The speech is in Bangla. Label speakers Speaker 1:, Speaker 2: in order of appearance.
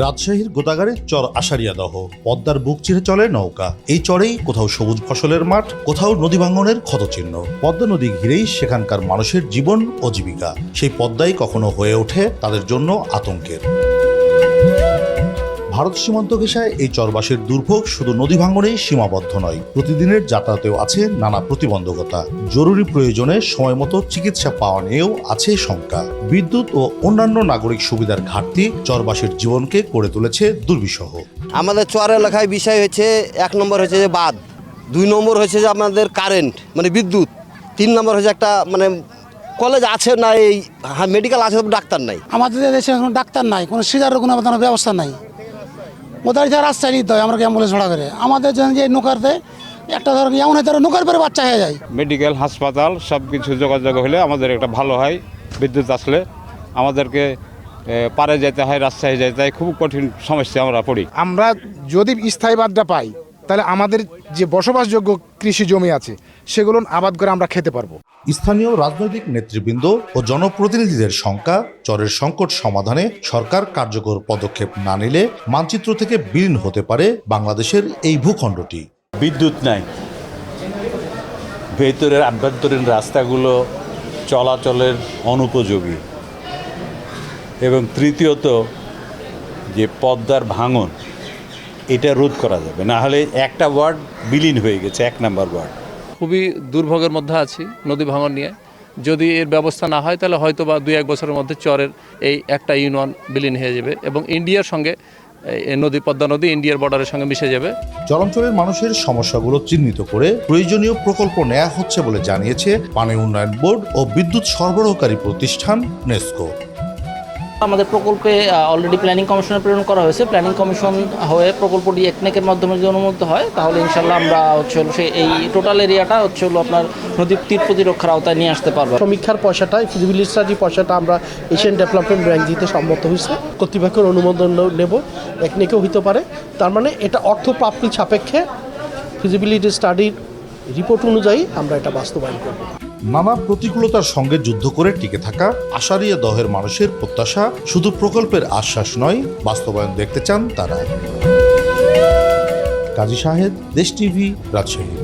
Speaker 1: রাজশাহীর গোদাগাড়ে চর আষাঢ়িয়াদহ, পদ্মার বুক চিরে চলে নৌকা। এই চরেই কোথাও সবুজ ফসলের মাঠ, কোথাও নদী ভাঙনের ক্ষতচিহ্ন। পদ্মা নদী ঘিরেই সেখানকার মানুষের জীবন ও জীবিকা। সেই পদ্মাই কখনো হয়ে ওঠে তাদের জন্য আতঙ্কের। ভারত সীমান্ত ঘেঁষায় এই চরবাসীর দুর্ভোগ শুধু নদী ভাঙনেই সীমাবদ্ধ নয়, প্রতিদিনের যাতায়াতেও আছে নানা প্রতিবন্ধকতা। জরুরি প্রয়োজনে সময় মতো চিকিৎসা পাওয়া নিয়েও আছে শঙ্কা। বিদ্যুৎ ও অন্যান্য নাগরিক সুবিধার ঘাটতি চরবাসীর জীবনকে করে তুলেছে দুর্বিষহ।
Speaker 2: আমাদের চর এলাকায় বিষয় হচ্ছে 1 নম্বর হচ্ছে যে বাঁধ, 2 নম্বর হচ্ছে যে আমাদের কারেন্ট মানে বিদ্যুৎ, 3 নম্বর হচ্ছে একটা মানে কলেজ আছে না, এই মেডিকেল আছে, ডাক্তার নাই।
Speaker 3: আমাদের দেশে কোনো ডাক্তার নাই, কোনো সিজারের কোনো ব্যবস্থা নাই। ওদের যা রাস্তায় নিতে হয় আমরা অ্যাম্বুলেন্স ভাড়া করে। আমাদের যে নৌকারতে একটা ধর এমন হয় নৌকার পরে বাচ্চা হয়ে যায়।
Speaker 4: মেডিকেল হাসপাতাল সব কিছু যোগাযোগ হলে আমাদের একটা ভালো হয়। বিদ্যুৎ আসলে আমাদেরকে পারে যেতে হয়, রাজশাহী যেতে হয়, খুব কঠিন সমস্যা আমরা পড়ি।
Speaker 5: আমরা যদি স্থায়ী বাঁধটা পাই তাহলে আমাদের যে বসবাসযোগ্য কৃষি জমি আছে সেগুলো আবাদ করে আমরা খেতে পারবো।
Speaker 1: স্থানীয় রাজনৈতিক নেতৃবৃন্দ ও জনপ্রতিনিধিদের শঙ্কা, চরের সংকট সমাধানে সরকার কার্যকর পদক্ষেপ না নিলে মানচিত্র থেকে বিলীন হতে পারে বাংলাদেশের এই ভূখণ্ডটি।
Speaker 6: বিদ্যুৎ নাই, ভেতরের আভ্যন্তরীণ রাস্তাগুলো চলাচলের অনুপযোগী, এবং তৃতীয়ত যে পদ্মার ভাঙন, এটা রোধ করা যাবে না হলে একটা ওয়ার্ড বিলীন হয়ে গেছে, 1 নম্বর ওয়ার্ড।
Speaker 7: খুবই দুর্ভোগের মধ্যে আছি নদী ভাঙন নিয়ে। যদি এর ব্যবস্থা না হয় তাহলে হয়তো বা 2-1 বছরের মধ্যে চরের এই একটা ইউনিয়ন বিলীন হয়ে যাবে এবং ইন্ডিয়ার সঙ্গে এই নদী, পদ্মা নদী ইন্ডিয়ার বর্ডারের সঙ্গে মিশে যাবে।
Speaker 1: চরাঞ্চলের মানুষের সমস্যাগুলো চিহ্নিত করে প্রয়োজনীয় প্রকল্প নেওয়া হচ্ছে বলে জানিয়েছে পানি উন্নয়ন বোর্ড ও বিদ্যুৎ সরবরাহকারী প্রতিষ্ঠান নেসকো।
Speaker 8: আমাদের প্রকল্পে অলরেডি প্ল্যানিং কমিশনে প্রেরণ করা হয়েছে। প্ল্যানিং কমিশন হয়ে প্রকল্পটি একনেকের মাধ্যমে যদি অনুমোদিত হয় তাহলে ইনশাল্লাহ আমরা সেই এই টোটাল এরিয়াটা আপনার নদীর তীর প্রতিরক্ষার আওতায় নিয়ে আসতে পারবো।
Speaker 9: সমীক্ষার পয়সাটা, ফিজিবিলিটি স্টাডি পয়সাটা আমরা এশিয়ান ডেভেলপমেন্ট ব্যাংক দিতে সম্মত হয়েছে। কর্তৃপক্ষের অনুমোদন নেব, একনেকেও হতে পারে। তার মানে এটা অর্থ প্রাপ্তির সাপেক্ষে ফিজিবিলিটি স্টাডির রিপোর্ট অনুযায়ী আমরা এটা বাস্তবায়ন করব।
Speaker 1: নানা প্রতিকূলতার সঙ্গে যুদ্ধ করে টিকে থাকা আষাঢ়িয়াদহের মানুষের প্রত্যাশা শুধু প্রকল্পের আশ্বাস নয়, বাস্তবায়ন দেখতে চান তারা। কাজী শাহেদ, দেশ টিভি, রাজশাহী।